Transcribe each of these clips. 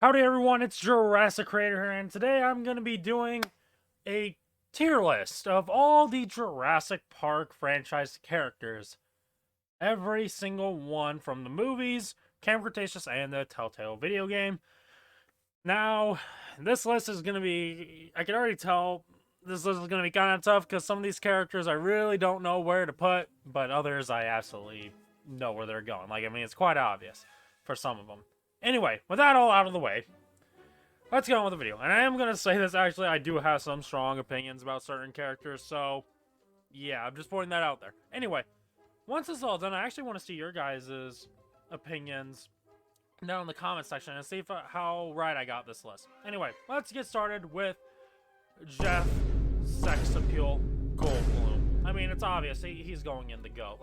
Howdy everyone, it's Jurassic Creator here, and today I'm going to be doing a tier list of all the Jurassic Park franchise characters. Every single one from the movies, Camp Cretaceous, and the Telltale video game. Now, this list is going to be, I can already tell, this list is going to be kind of tough because some of these characters I really don't know where to put, but others I absolutely know where they're going. It's quite obvious for some of them. Anyway, with that all out of the way, let's get on with the video. And I am going to say this, actually, I do have some strong opinions about certain characters, so yeah, I'm just pointing that out there. Anyway, once this is all done, I actually want to see your guys' opinions down in the comment section and see how right I got this list. Anyway, let's get started with Jeff Sex Appeal Goldblum. I mean, it's obvious, he's going in the GOAT.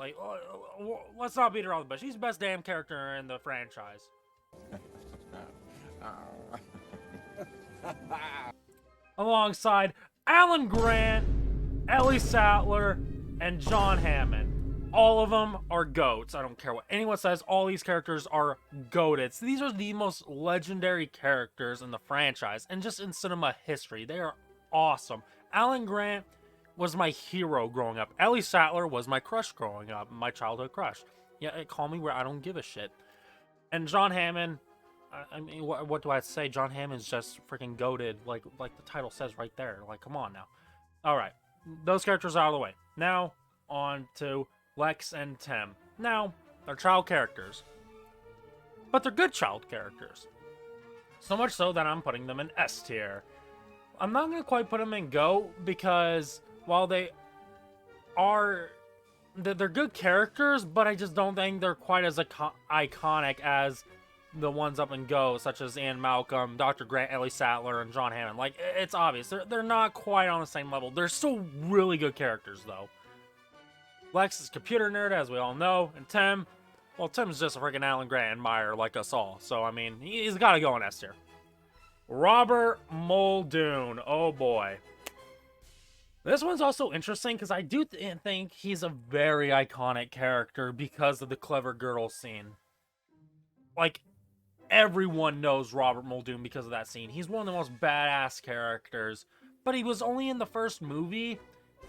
Let's not beat around the bush. He's the best damn character in the franchise. Alongside Alan Grant, Ellie Sattler, and John Hammond. All of them are GOATs. I don't care what anyone says. All these characters are GOATed. These are the most legendary characters in the franchise and just in cinema history. They are awesome. Alan Grant was my hero growing up. Ellie Sattler was my crush growing up, my childhood crush. Yeah, call me where I don't give a shit. And John Hammond, I mean, what do I have to say? John Hammond's just freaking goated, like the title says right there. Like, come on now. All right, those characters out of the way. Now, on to Lex and Tim. Now, they're child characters, but they're good child characters. So much so that I'm putting them in S tier. I'm not going to quite put them in GOAT because while they're good characters, but I just don't think they're quite as iconic as the ones up and GOAT, such as Ian Malcolm, Dr. Grant, Ellie Sattler, and John Hammond. Like, it's obvious. They're not quite on the same level. They're still really good characters, though. Lex is a computer nerd, as we all know, and Tim, well, Tim's just a freaking Alan Grant admirer like us all. So, I mean, he's got to go in S tier. Robert Muldoon. Oh, boy. This one's also interesting because I do think he's a very iconic character because of the clever girl scene. Like, everyone knows Robert Muldoon because of that scene. He's one of the most badass characters, but he was only in the first movie,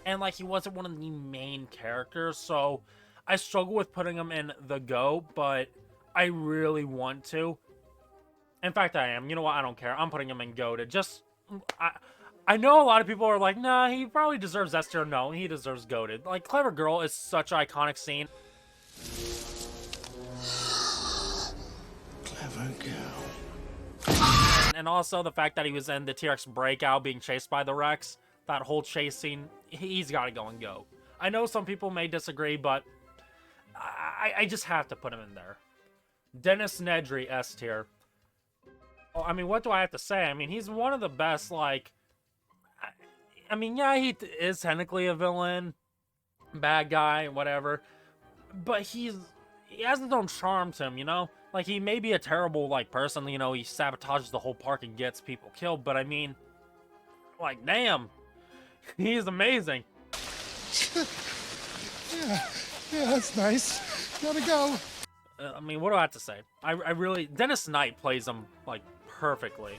and like he wasn't one of the main characters, so I struggle with putting him in the GOAT, but I really want to. In fact, I am. You know what? I don't care. I'm putting him in GOAT. I know a lot of people are like, nah, he probably deserves S tier. No, he deserves GOATed. Like, Clever Girl is such an iconic scene. Clever girl. And also the fact that he was in the T-Rex Breakout being chased by the Rex. That whole chase scene, he's got to go and GOAT. I know some people may disagree, but I just have to put him in there. Dennis Nedry, S tier. Oh, I mean, what do I have to say? I mean, he's one of the best, like... I mean, yeah, he is technically a villain, bad guy, whatever. But he has his own charm to him, you know? Like, he may be a terrible, like, person, you know, he sabotages the whole park and gets people killed, but I mean, like, damn, he's amazing. yeah, that's nice. Gotta go. I mean, what do I have to say? I really, Dennis Knight plays him, like, perfectly.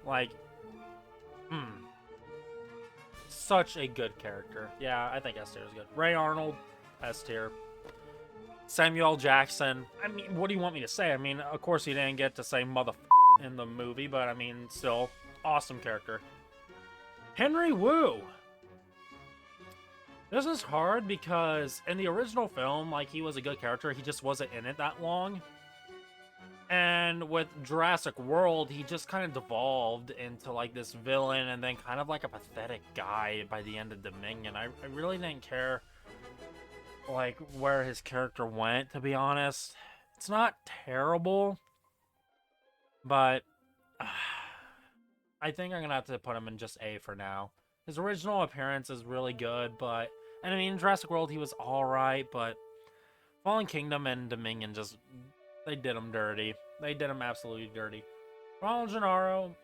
Like, such a good character. Yeah, I think S tier is good. Ray Arnold, S tier. Samuel Jackson. I mean, what do you want me to say? I mean, of course he didn't get to say mother in the movie, but I mean, still, awesome character. Henry Wu. This is hard because in the original film, like, he was a good character. He just wasn't in it that long. And with Jurassic World, he just kind of devolved into, like, this villain and then kind of like a pathetic guy by the end of Dominion. I really didn't care, like, where his character went, to be honest. It's not terrible, but I think I'm gonna have to put him in just A for now. His original appearance is really good, but, and I mean, in Jurassic World, he was alright, but Fallen Kingdom and Dominion just, they did him dirty. They did him absolutely dirty. Ronald Gennaro,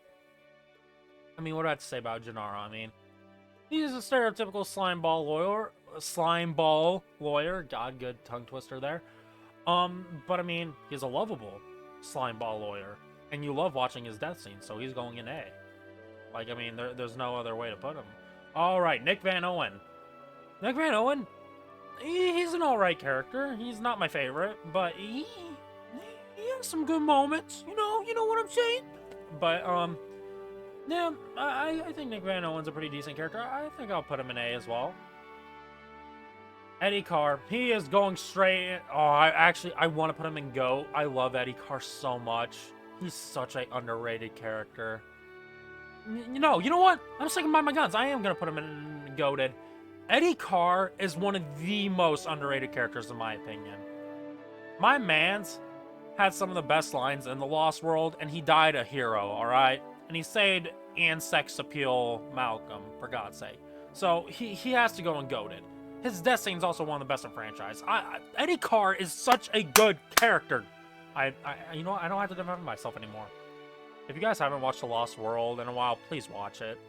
I mean, what do I have to say about Gennaro? I mean, he's a stereotypical slimeball lawyer. God, good tongue twister there. But I mean, he's a lovable slimeball lawyer. And you love watching his death scene, so he's going in A. Like, I mean, there's no other way to put him. All right, Nick Van Owen. Nick Van Owen, he's an all right character. He's not my favorite, but he has some good moments. You know what I'm saying? But yeah, I think Nick Van Owen's a pretty decent character. I think I'll put him in A as well. Eddie Carr, he is going straight in. Oh, I want to put him in GOAT. I love Eddie Carr so much. He's such an underrated character. You know what? I'm sticking by my guns. I am going to put him in GOATed. Eddie Carr is one of the most underrated characters in my opinion. My man's had some of the best lines in The Lost World, and he died a hero, alright? And he saved and sex appeal Malcolm, for God's sake. So he has to go in GOATed. His death scene's also one of the best in franchise. Eddie Carr is such a good character. You know what? I don't have to defend myself anymore. If you guys haven't watched The Lost World in a while, please watch it.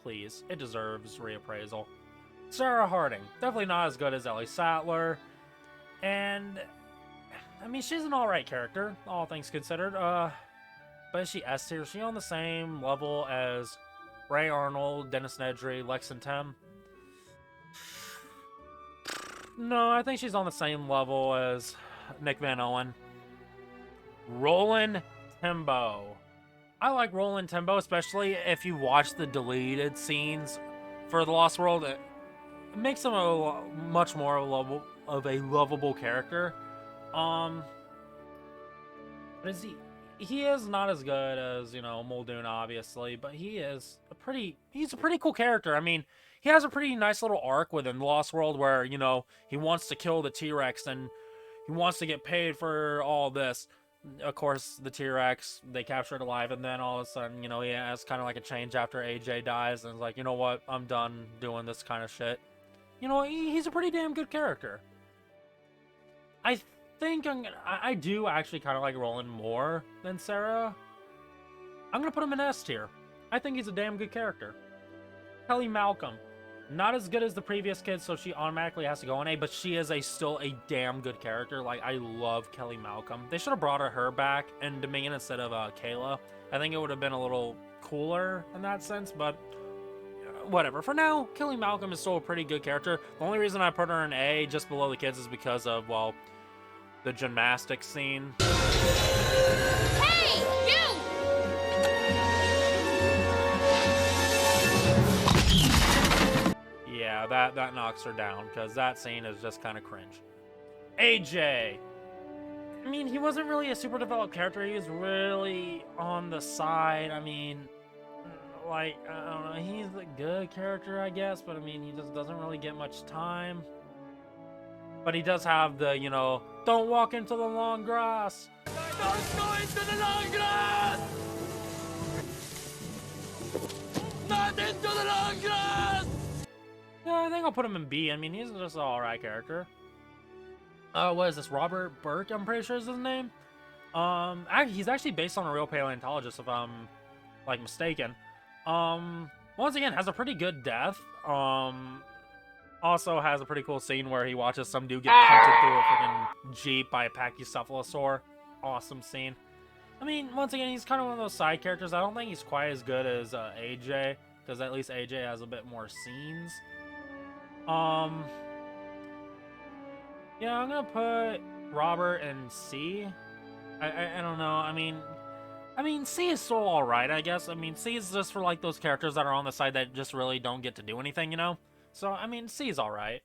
Please. It deserves reappraisal. Sarah Harding. Definitely not as good as Ellie Sattler. And, I mean, she's an alright character, all things considered. But is she S tier? Is she on the same level as Ray Arnold, Dennis Nedry, Lex and Tem? No, I think she's on the same level as Nick Van Owen. Roland Tembo. I like Roland Tembo, especially if you watch the deleted scenes for The Lost World. It makes him much more of a lovable character. But he is not as good as, Muldoon, obviously, but he's a pretty cool character. I mean, he has a pretty nice little arc within The Lost World where, he wants to kill the T-Rex and he wants to get paid for all this. Of course, the T-Rex, they capture it alive, and then all of a sudden, he has kind of like a change after AJ dies, and it's like, you know what, I'm done doing this kind of shit. He's a pretty damn good character. I think I do actually kind of like Roland more than Sarah. I'm gonna put him in S tier. I think he's a damn good character. Kelly Malcolm. Not as good as the previous kid, so she automatically has to go in A, but she is still a damn good character. Like, I love Kelly Malcolm. They should have brought her back in Dominion instead of Kayla. I think it would have been a little cooler in that sense, but whatever. For now, Kelly Malcolm is still a pretty good character. The only reason I put her in A just below the kids is because of, well, the gymnastics scene. Hey, you! Yeah, that knocks her down, because that scene is just kind of cringe. AJ! I mean, he wasn't really a super developed character. He was really on the side. I mean, like, I don't know. He's a good character, I guess, but I mean, he just doesn't really get much time. But he does have the, don't walk into the long grass. Don't go into the long grass! Not into the long grass! Yeah, I think I'll put him in B. I mean, he's just an alright character. What is this? Robert Burke, I'm pretty sure is his name. He's actually based on a real paleontologist, if I'm, mistaken. Once again, has a pretty good death. Also has a pretty cool scene where he watches some dude get punted through a freaking jeep by a pachycephalosaur. Awesome scene. I mean, once again, he's kind of one of those side characters. I don't think he's quite as good as AJ, because at least AJ has a bit more scenes. Yeah, I'm gonna put Robert in C. I don't know. I mean, C is still alright, I guess. I mean, C is just for, those characters that are on the side that just really don't get to do anything, So, I mean, C is alright.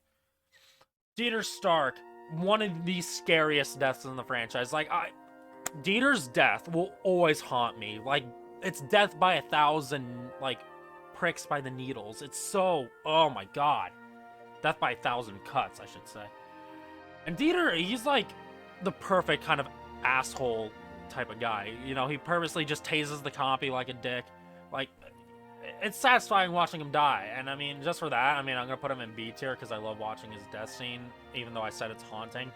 Dieter Stark, one of the scariest deaths in the franchise. Dieter's death will always haunt me. It's death by 1,000, pricks by the needles. It's so, oh my god. Death by 1,000 cuts, I should say. And Dieter, he's, the perfect kind of asshole type of guy. He purposely just tases the copy like a dick. It's satisfying watching him die. And, I mean, just for that, I'm going to put him in B tier because I love watching his death scene, even though I said it's haunting.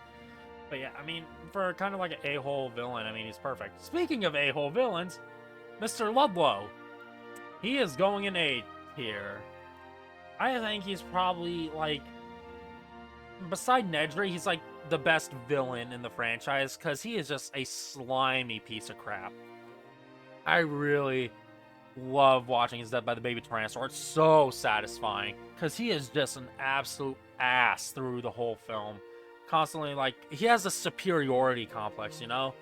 But, yeah, I mean, for kind of an a-hole villain, I mean, he's perfect. Speaking of a-hole villains, Mr. Ludlow. He is going in A tier. I think he's probably, beside Nedry, he's, the best villain in the franchise, because he is just a slimy piece of crap. I really love watching his Death by the Baby Tyrannosaur. It's so satisfying, because he is just an absolute ass through the whole film. Constantly, like, he has a superiority complex, you know?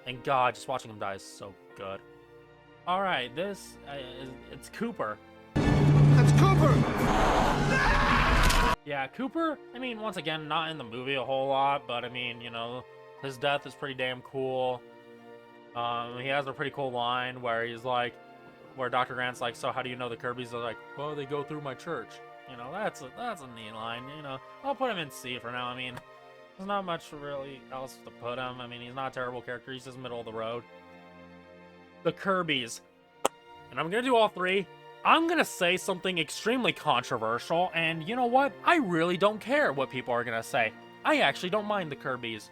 And God, just watching him die is so good. Alright, this, it's Cooper. That's Cooper! Yeah, Cooper, I mean, once again, not in the movie a whole lot, but I mean, you know, his death is pretty damn cool. He has a pretty cool line where he's like, where Dr. Grant's like, so how do you know the Kirbys? Are like, well, they go through my church. You know, that's a neat line, you know. I'll put him in C for now. I mean, there's not much really else to put him. I mean, he's not a terrible character. He's just middle of the road. The Kirbys. And I'm going to do all three. I'm going to say something extremely controversial, and you know what? I really don't care what people are going to say. I actually don't mind the Kirbys.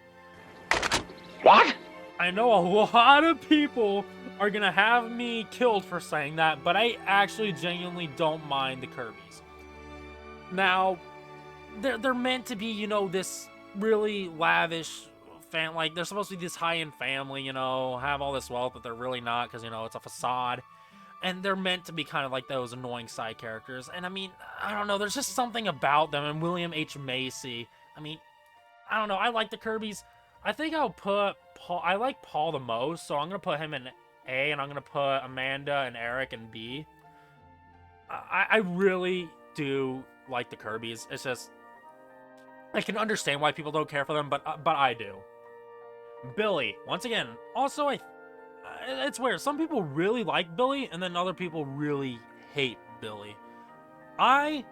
What? I know a lot of people are going to have me killed for saying that, but I actually genuinely don't mind the Kirbys. Now, they're meant to be, you know, this really lavish like, they're supposed to be this high-end family, you know, have all this wealth, but they're really not, because, you know, it's a facade. And they're meant to be kind of like those annoying side characters. And I mean, I don't know, there's just something about them. And William H. Macy, I mean, I don't know, I like the Kirbys. I think I'll put Paul, I like Paul the most, so I'm going to put him in A, and I'm going to put Amanda and Eric in B. I really do like the Kirbys. It's just, I can understand why people don't care for them, but I do. Billy, once again, also it's weird. Some people really like Billy, and then other people really hate Billy. I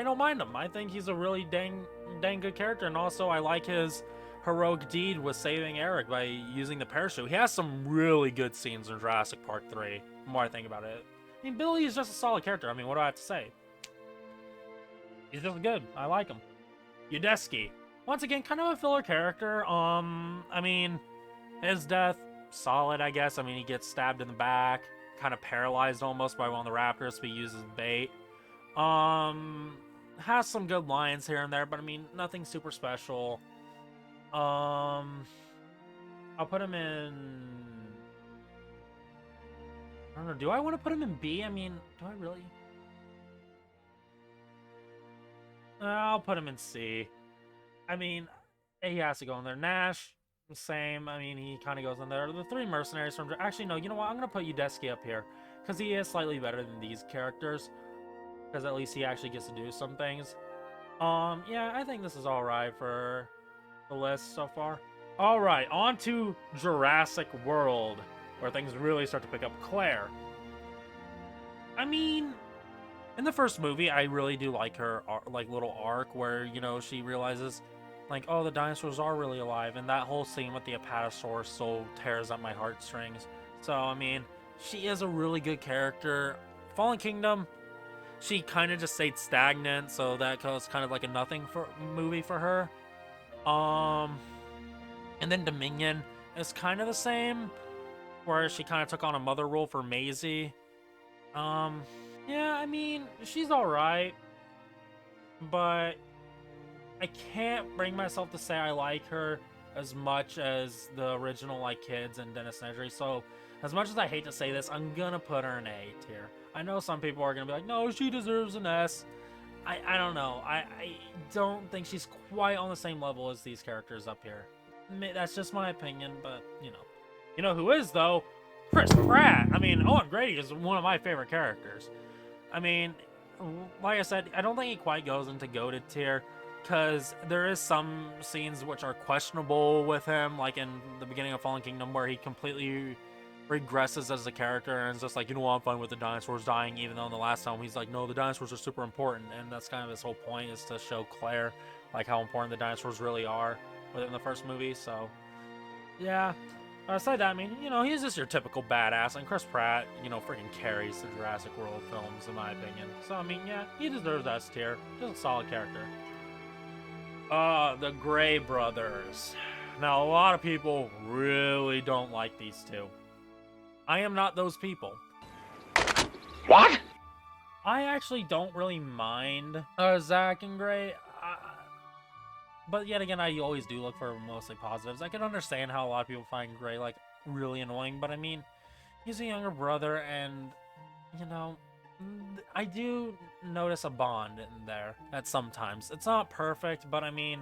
don't mind him. I think he's a really dang good character, and also I like his heroic deed with saving Eric by using the parachute. He has some really good scenes in Jurassic Park 3, the more I think about it. I mean, Billy is just a solid character. I mean, what do I have to say? He's just good. I like him. Udesky. Once again, kind of a filler character. I mean, his death, solid, I guess. I mean, he gets stabbed in the back, kind of paralyzed almost by one of the raptors, but he uses bait. Has some good lines here and there, but I mean, nothing super special. I'll put him in, I don't know, do I want to put him in B? I mean, do I really? I'll put him in C. I mean, he has to go in there. Nash, the same. I mean, he kind of goes in there. The three mercenaries from... Actually, no, you know what? I'm going to put Udesky up here, because he is slightly better than these characters, because at least he actually gets to do some things. Yeah, I think this is alright for the list so far. Alright, on to Jurassic World, where things really start to pick up. Claire. I mean, in the first movie, I really do like her, like, little arc where, you know, she realizes, like, oh, the dinosaurs are really alive, and that whole scene with the Apatosaurus so tears up my heartstrings. So, I mean, she is a really good character. Fallen Kingdom, she kind of just stayed stagnant, so that was kind of like a nothing movie for her. And then Dominion is kind of the same, where she kind of took on a mother role for Maisie. Yeah, I mean, she's alright, but I can't bring myself to say I like her as much as the original, like, kids and Dennis Nedry. So, as much as I hate to say this, I'm gonna put her in A tier. I know some people are gonna be like, no, she deserves an S. I don't know. I don't think she's quite on the same level as these characters up here. That's just my opinion, but, you know. You know who is, though? Chris Pratt. I mean, Owen Grady is one of my favorite characters. I mean, like I said, I don't think he quite goes into goated tier, because there is some scenes which are questionable with him, like in the beginning of Fallen Kingdom, where he completely regresses as a character and is just like, you know what, I'm fine with the dinosaurs dying, even though in the last time he's like, no, the dinosaurs are super important, and that's kind of his whole point, is to show Claire, like, how important the dinosaurs really are within the first movie. So, yeah. Aside that, I mean, you know, he's just your typical badass, and Chris Pratt, you know, freaking carries the Jurassic World films, in my opinion. So, I mean, yeah, he deserves S tier. Just a solid character. The Gray Brothers. Now, a lot of people really don't like these two. I am not those people. What? I actually don't really mind Zach and Gray. but yet again, I always do look for mostly positives. I can understand how a lot of people find Gray, like, really annoying, but I mean, he's a younger brother, and, you know, I do notice a bond in there at sometimes. It's not perfect, but I mean,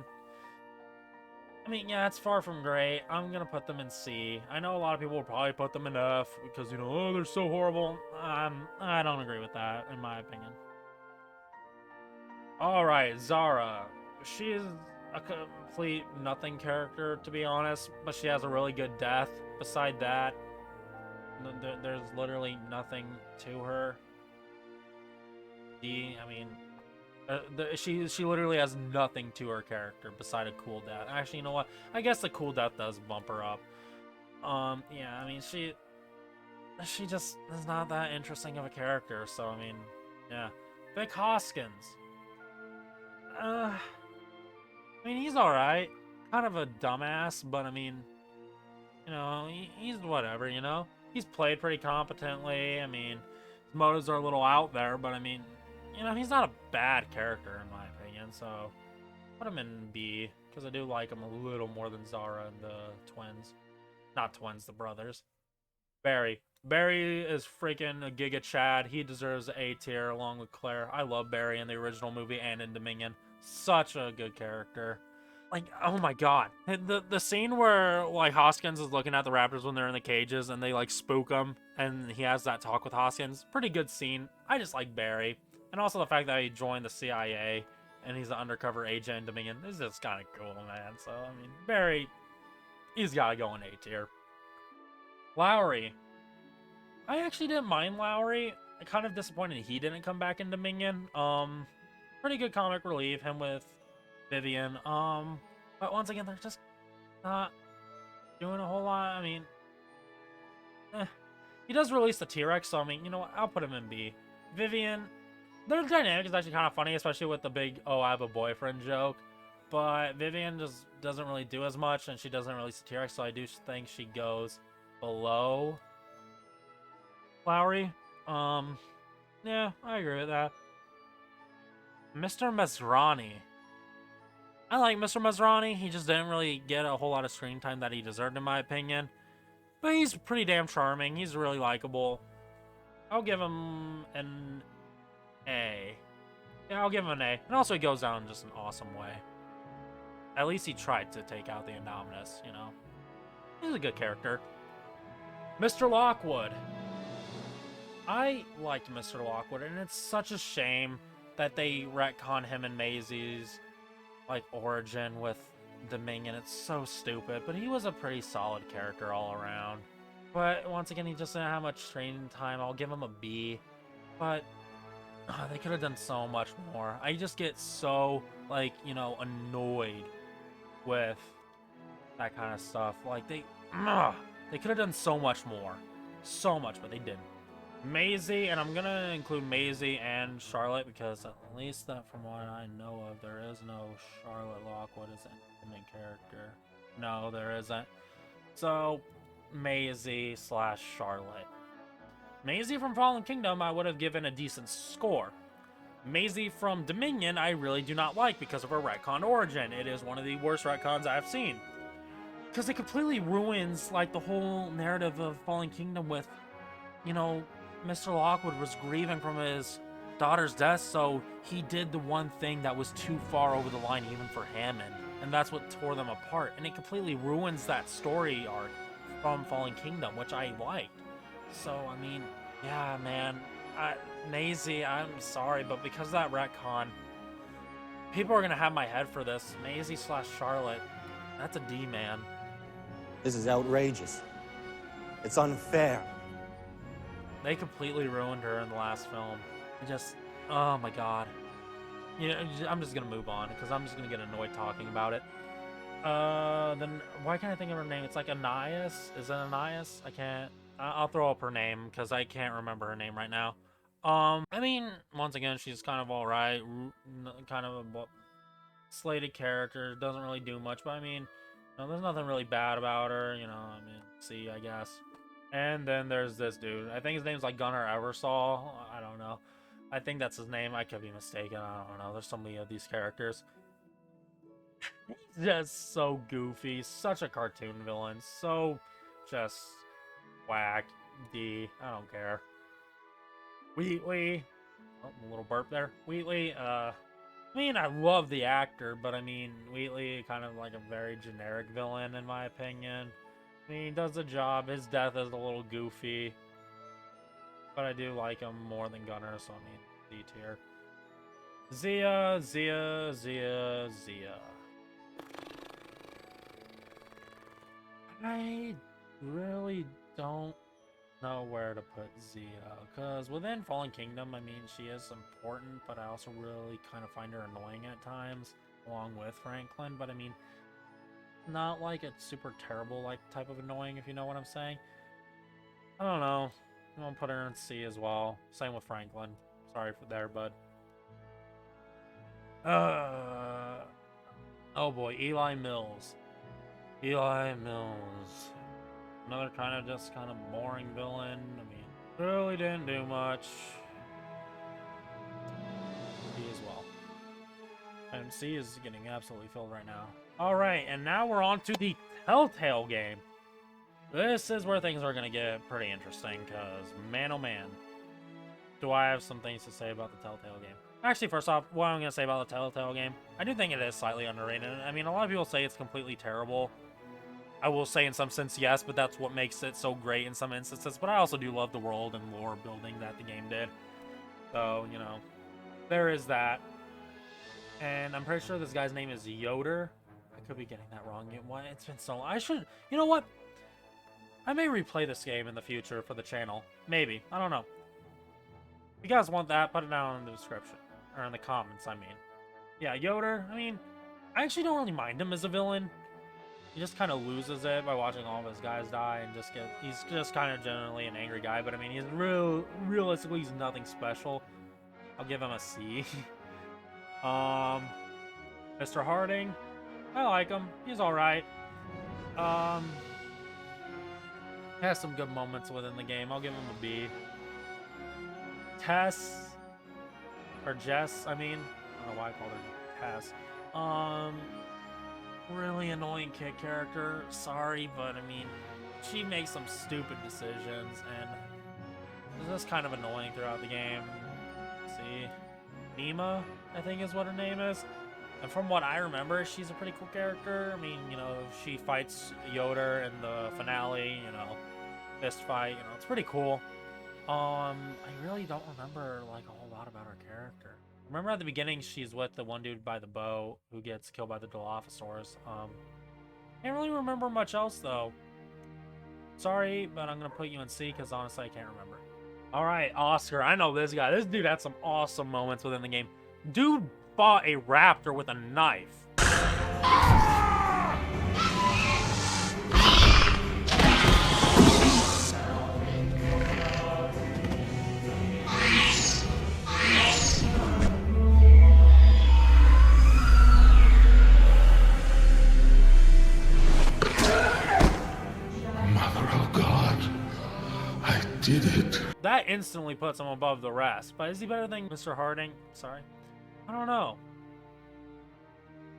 yeah, it's far from great. I'm gonna put them in C. I know a lot of people will probably put them in F because, you know, oh, they're so horrible. I don't agree with that, in my opinion. Alright, Zara. She is a complete nothing character, to be honest, but she has a really good death. Beside that, there's literally nothing to her. I mean, she literally has nothing to her character beside a cool death. Actually, you know what? I guess the cool death does bump her up. Yeah, I mean, she just is not that interesting of a character. So I mean, yeah. Vic Hoskins. I mean, he's all right. Kind of a dumbass, but I mean, you know, he's whatever. You know, he's played pretty competently. I mean, his motives are a little out there, but I mean, you know, he's not a bad character in my opinion. So put him in B because I do like him a little more than Zara and the twins. Not twins, the brothers. Barry. Barry is freaking a Giga Chad. He deserves A tier along with Claire. I love Barry in the original movie and in Dominion. Such a good character. Like, oh my god. The scene where, like, Hoskins is looking at the raptors when they're in the cages and they, like, spook him and he has that talk with Hoskins. Pretty good scene. I just like Barry. And also the fact that he joined the CIA and he's an undercover agent in Dominion. This is just kind of cool, man. So, I mean, Barry, he's got to go in A tier. Lowry. I actually didn't mind Lowry. I'm kind of disappointed he didn't come back in Dominion. Pretty good comic relief, him with Vivian. But once again, they're just not doing a whole lot. I mean, he does release the T-Rex, so I mean, you know what? I'll put him in B. Vivian, their dynamic is actually kind of funny, especially with the big "oh, I have a boyfriend" joke. But Vivian just doesn't really do as much, and she doesn't release the T-Rex, so I do think she goes below Lowry. Yeah, I agree with that. Mr. Masrani. I like Mr. Masrani. He just didn't really get a whole lot of screen time that he deserved, in my opinion. But he's pretty damn charming. He's really likable. I'll give him an A. Yeah, I'll give him an A. And also, he goes down in just an awesome way. At least he tried to take out the Indominus, you know. He's a good character. Mr. Lockwood. I liked Mr. Lockwood, and it's such a shame that they retcon him and Maisie's, like, origin with Dominion. It's so stupid, but he was a pretty solid character all around. But once again, he just didn't have much screen time. I'll give him a B. But they could have done so much more. I just get so, like, you know, annoyed with that kind of stuff. Like, they could have done so much more. So much, but they didn't. Maisie, and I'm gonna include Maisie and Charlotte because at least that from what I know of, there is no Charlotte Lockwood as an independent character. No, there isn't. So, Maisie / Charlotte. Maisie from Fallen Kingdom, I would have given a decent score. Maisie from Dominion, I really do not like because of her retcon origin. It is one of the worst retcons I've seen. Because it completely ruins, like, the whole narrative of Fallen Kingdom with, you know, Mr. Lockwood was grieving from his daughter's death, so he did the one thing that was too far over the line even for Hammond, and that's what tore them apart, and it completely ruins that story arc from Fallen Kingdom, which I liked. So, I mean, yeah, man, Maisie, I'm sorry, but because of that retcon, people are gonna have my head for this. Maisie / Charlotte, that's a D, man. This is outrageous. It's unfair. They completely ruined her in the last film. Just, oh my god. You know, I'm just gonna move on because I'm just gonna get annoyed talking about it. Then why can't I think of her name? It's like Anais. Is it Anais? I can't. I'll throw up her name because I can't remember her name right now. I mean, once again, she's kind of all right. Kind of a slated character. Doesn't really do much, but I mean, you know, there's nothing really bad about her. You know, I mean, see, I guess. And then there's this dude. I think his name's like Gunnar Eversol. I don't know. I think that's his name. I could be mistaken. I don't know. There's so many of these characters. He's just so goofy, such a cartoon villain, so just whack. I don't care. Wheatley, oh, a little burp there. Wheatley, I mean, I love the actor, but I mean, Wheatley kind of like a very generic villain in my opinion. I mean, he does the job. His death is a little goofy, but I do like him more than Gunner, so I mean, D tier. Zia. I really don't know where to put Zia, because within Fallen Kingdom, I mean, she is important, but I also really kind of find her annoying at times, along with Franklin, but I mean, not like a super terrible like type of annoying, if you know what I'm saying. I don't know. I'm gonna put her in C as well. Same with Franklin. Sorry for there, bud. Oh boy, Eli Mills. Another kind of boring villain. I mean, really didn't do much. D as well. And C is getting absolutely filled right now. Alright, and now we're on to the Telltale game. This is where things are going to get pretty interesting, because man oh man, do I have some things to say about the Telltale game. Actually, first off, what I'm going to say about the Telltale game, I do think it is slightly underrated. I mean, a lot of people say it's completely terrible. I will say in some sense, yes, but that's what makes it so great in some instances. But I also do love the world and lore building that the game did. So, you know, there is that. And I'm pretty sure this guy's name is Yoder. I could be getting that wrong. It's been so long. I should, you know what? I may replay this game in the future for the channel. Maybe. I don't know. If you guys want that, put it down in the description. Or in the comments, I mean. Yeah, Yoder, I mean, I actually don't really mind him as a villain. He just kind of loses it by watching all of his guys die and he's just kind of generally an angry guy, but I mean, realistically, he's nothing special. I'll give him a C. Mr. Harding, I like him. He's alright. Has some good moments within the game. I'll give him a B. Tess, or Jess, I mean. I don't know why I called her Tess. Really annoying kid character. Sorry, but I mean, she makes some stupid decisions, and it's just kind of annoying throughout the game. Let's see, Nima, I think is what her name is. And from what I remember, she's a pretty cool character. I mean, you know, she fights Yoder in the finale, you know, fist fight, you know, it's pretty cool. I really don't remember, like, a whole lot about her character. Remember at the beginning, she's with the one dude by the bow who gets killed by the Dilophosaurs. Can't really remember much else, though. Sorry, but I'm going to put you in C, because honestly, I can't remember. Alright, Oscar. I know this guy. This dude had some awesome moments within the game. Dude fought a raptor with a knife. Did it. That instantly puts him above the rest. But is he better than Mr. Harding? Sorry. I don't know.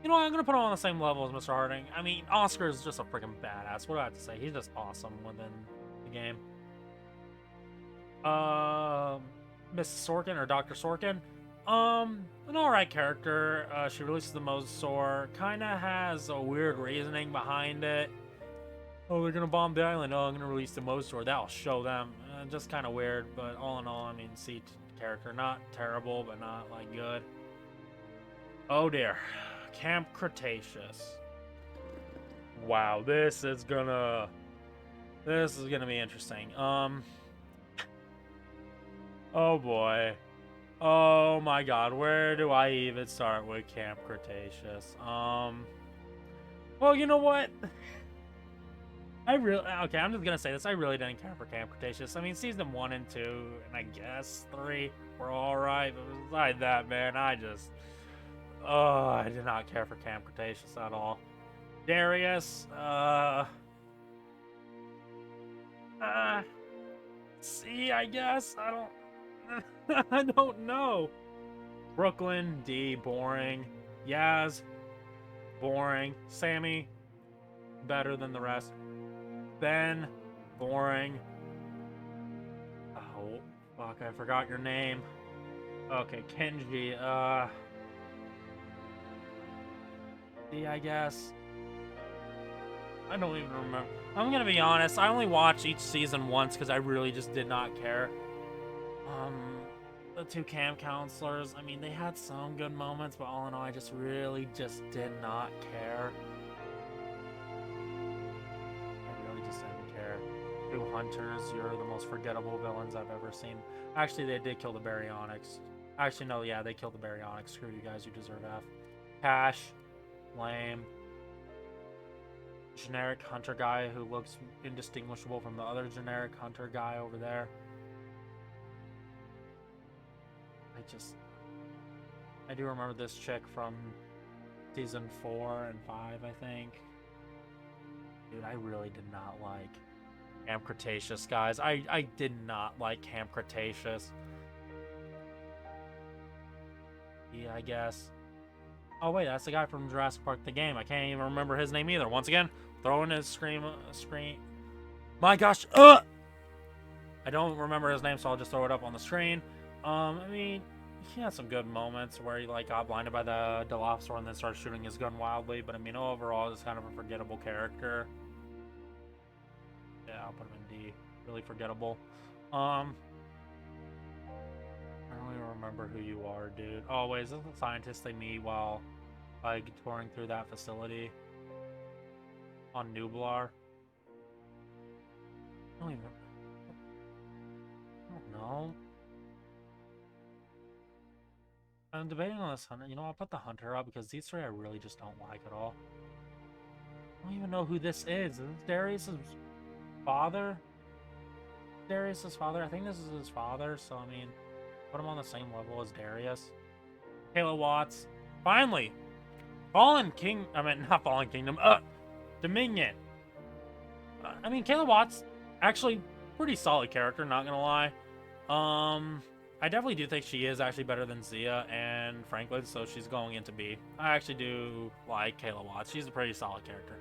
You know what? I'm going to put him on the same level as Mr. Harding. I mean, Oscar is just a freaking badass. What do I have to say? He's just awesome within the game. Mrs. Sorkin or Dr. Sorkin. An alright character. She releases the Mosasaur. Kind of has a weird reasoning behind it. Oh, they're gonna bomb the island. Oh, I'm gonna release the Mosasaur. That'll show them. Just kind of weird, but all in all, I mean, C character. Not terrible, but not, like, good. Oh, dear. Camp Cretaceous. Wow, this is gonna be interesting. Oh, boy. Oh, my God. Where do I even start with Camp Cretaceous? Well, you know what? Okay, I'm just gonna say this. I really didn't care for Camp Cretaceous. I mean, season 1 and 2, and I guess 3 were alright, but besides that, man, I did not care for Camp Cretaceous at all. Darius, C, I guess. I don't know. Brooklyn, D, boring. Yaz, boring. Sammy, better than the rest. Ben, boring. Oh, fuck, I forgot your name. Okay, Kenji, D, I guess. I don't even remember. I'm gonna be honest, I only watched each season once because I really just did not care. The two camp counselors, I mean, they had some good moments, but all in all, I just really just did not care. I really just didn't care. Two hunters, you're the most forgettable villains I've ever seen. Actually, they did kill the Baryonyx. Actually, no, yeah, they killed the Baryonyx. Screw you guys, you deserve F. Cash, lame. Generic hunter guy who looks indistinguishable from the other generic hunter guy over there. I do remember this chick from season 4 and 5, I think. Dude, I really did not like Camp Cretaceous, guys. I did not like Camp Cretaceous. Yeah, I guess. Oh, wait, that's the guy from Jurassic Park, the game. I can't even remember his name either. Once again, throwing his screen. My gosh, I don't remember his name, so I'll just throw it up on the screen. I mean, he had some good moments where he like got blinded by the Dilophosaur and then started shooting his gun wildly. But I mean, overall, it's kind of a forgettable character. Yeah, I'll put him in D. Really forgettable. I don't even remember who you are, dude. Oh wait, is this the scientist they meet while like touring through that facility on Nublar? I don't know. I'm debating on this hunter. You know, I'll put the hunter up because these three I really just don't like at all. I don't even know who this is. Is this Darius's father? Darius's father? I think this is his father, so I mean, put him on the same level as Darius. Kayla Watts. Finally! Fallen King... I mean, not Fallen Kingdom. Dominion. I mean, Kayla Watts, actually, pretty solid character, not gonna lie. I definitely do think she is actually better than Zia and Franklin, so she's going into B. I actually do like Kayla Watts. She's a pretty solid character.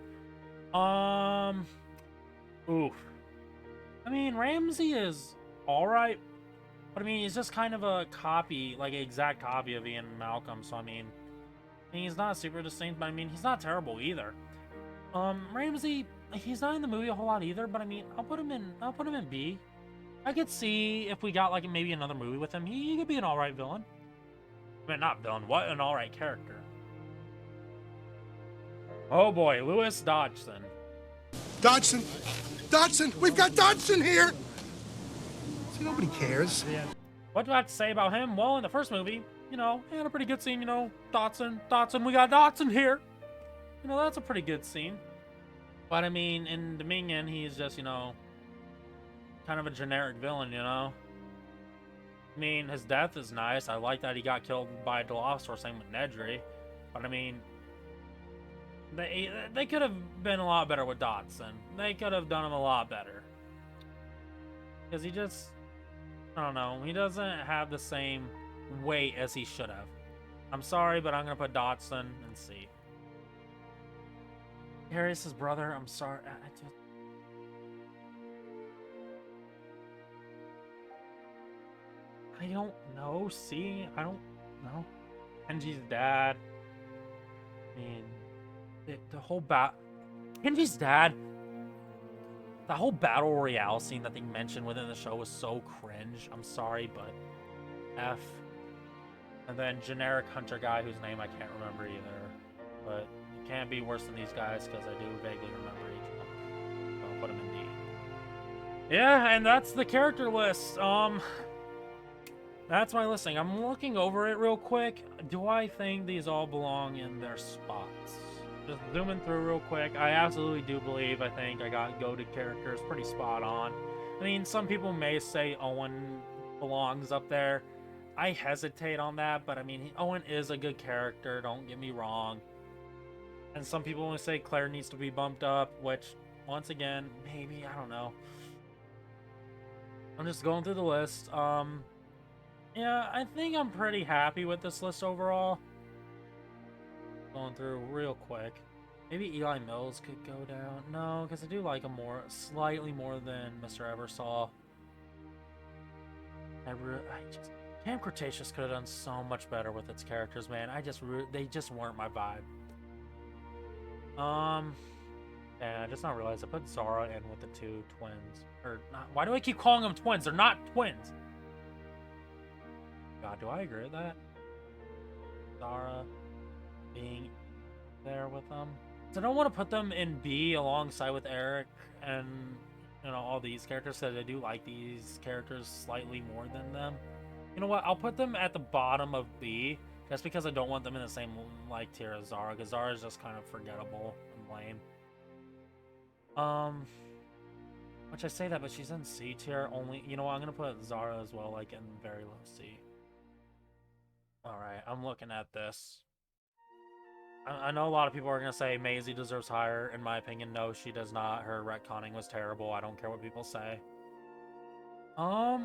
Oof. I mean, Ramsey is alright, but I mean, he's just kind of a copy, like an exact copy of Ian Malcolm, so I mean, he's not super distinct, but I mean, he's not terrible either. Ramsey, he's not in the movie a whole lot either, but I mean, I'll put him in B. I could see if we got like maybe another movie with him, he could be an alright villain. I mean, not villain, what an alright character. Oh boy, Lewis Dodgson. Dodgson! Dodgson! We've got Dodgson here! See, nobody cares. Yeah. What do I have to say about him? Well, in the first movie, you know, he had a pretty good scene, you know, Dodgson, we got Dodgson here. You know, that's a pretty good scene. But I mean, in Dominion, he's just, you know, kind of a generic villain, you know? I mean, his death is nice. I like that he got killed by a Dilophosaur, same with Nedry. But I mean, they could have been a lot better with Dodgson. They could have done him a lot better. Because he just, I don't know, he doesn't have the same weight as he should have. I'm sorry, but I'm going to put Dodgson and C. Darius's brother, I'm sorry. I don't know. See, I don't know. Kenji's dad. I mean, the whole Kenji's dad. The whole battle royale scene that they mentioned within the show was so cringe. I'm sorry, but F. And then generic hunter guy whose name I can't remember either. But it can't be worse than these guys because I do vaguely remember each one. So I'll put them in D. Yeah, and that's the character list. That's my listing. I'm looking over it real quick. Do I think these all belong in their spots? Just zooming through real quick. I absolutely do believe, I think I got goated characters pretty spot on. I mean, some people may say Owen belongs up there. I hesitate on that, but I mean, Owen is a good character, don't get me wrong. And some people will say Claire needs to be bumped up, which, once again, maybe, I don't know. I'm just going through the list. Yeah, I think I'm pretty happy with this list overall. Going through real quick. Maybe Eli Mills could go down. No, because I do like him slightly more than Mr. Eversaw. Camp Cretaceous could have done so much better with its characters, man. They just weren't my vibe. And I just not realized I put Zara in with the two twins. Or not. Why do I keep calling them twins? They're not twins. God, do I agree with that? Zara being there with them. So I don't want to put them in B alongside with Eric and all these characters, because I do like these characters slightly more than them. You know what? I'll put them at the bottom of B, just because I don't want them in the same tier as Zara, because Zara is just kind of forgettable and lame. Which I say that, but she's in C tier only. You know what? I'm gonna put Zara as well, in very low C. All right, I'm looking at this. I know a lot of people are gonna say Maisie deserves higher. In my opinion, no, she does not. Her retconning was terrible. I don't care what people say. I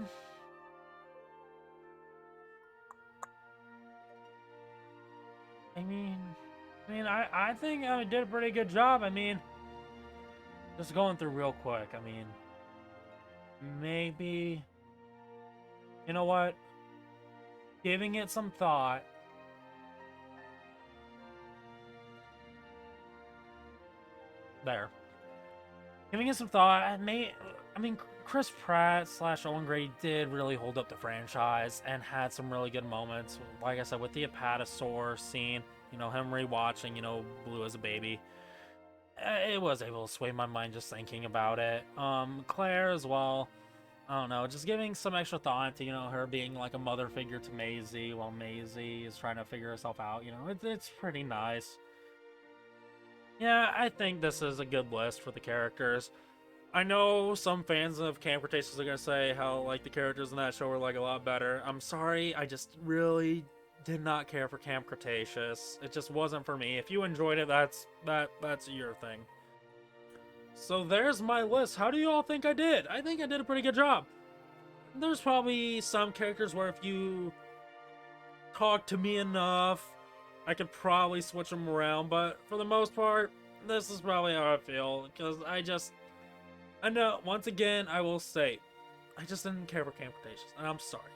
think I did a pretty good job. Just going through real quick. Maybe, you know what? Giving it some thought. There. Giving it some thought, Chris Pratt / Owen Grady did really hold up the franchise and had some really good moments. Like I said, with the Apatosaur scene, him rewatching, Blue as a baby. It was able to sway my mind just thinking about it. Claire as well. I don't know, just giving some extra thought to, her being like a mother figure to Maisie while Maisie is trying to figure herself out. It's pretty nice. Yeah, I think this is a good list for the characters. I know some fans of Camp Cretaceous are gonna say how the characters in that show were a lot better. I'm sorry, I just really did not care for Camp Cretaceous. It just wasn't for me. If you enjoyed it, that's your thing. So there's my list. How do you all think I did? I think I did a pretty good job. There's probably some characters where if you talk to me enough, I could probably switch them around, but for the most part, this is probably how I feel, because I know, once again, I will say, I just didn't care for Camp Cretaceous, and I'm sorry.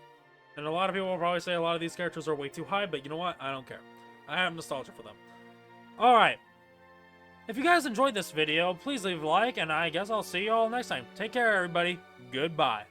And a lot of people will probably say a lot of these characters are way too high, but you know what? I don't care. I have nostalgia for them. Alright. If you guys enjoyed this video, please leave a like, and I guess I'll see you all next time. Take care, everybody. Goodbye.